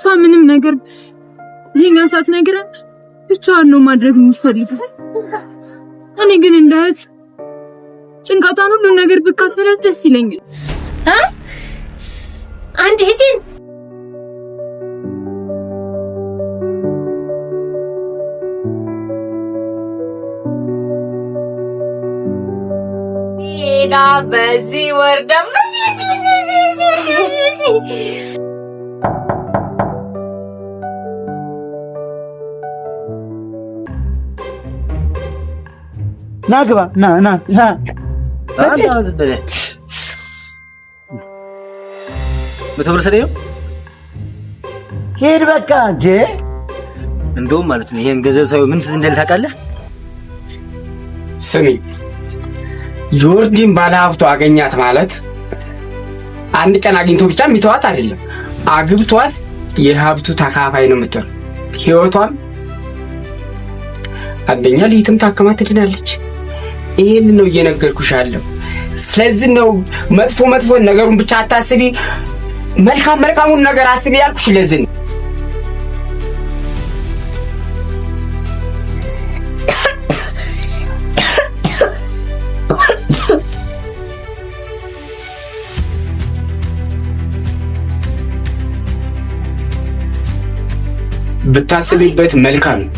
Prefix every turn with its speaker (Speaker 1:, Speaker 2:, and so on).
Speaker 1: እሷ ምንም ነገር ይሄን ሳትነግረን ብቻዋን ነው ማድረግ የምትፈልገው። እኔ ግን እንዳት ጭንቀቷን ሁሉ ነገር ብካፈላት ደስ ይለኛል።
Speaker 2: አንድ እህቴን ሄዳ በዚህ ወርዳ
Speaker 3: ናግባ ና
Speaker 4: አንተ አዝበለ መተብር ሰደው
Speaker 3: ሄድ በቃ እንጂ
Speaker 4: እንደውም ማለት ነው ይሄን ገንዘብ ሳይሆን ምን ትዝ እንደል ታውቃለህ?
Speaker 5: ስሚ ጆርጂን ባለሀብቱ አገኛት ማለት አንድ ቀን አግኝቶ ብቻ የሚተዋት አይደለም፣ አግብቷት የሀብቱ ተካፋይ ነው የምትሆን። ህይወቷም አንደኛ ልይትም ታከማ ትድናለች። ይሄን ነው እየነገርኩሽ ያለው። ስለዚህ ነው መጥፎ ነገሩን ብቻ አታስቢ፣ መልካሙን ነገር አስቢ ያልኩሽ። ለዚህ ነው ብታስቢበት መልካም ነው።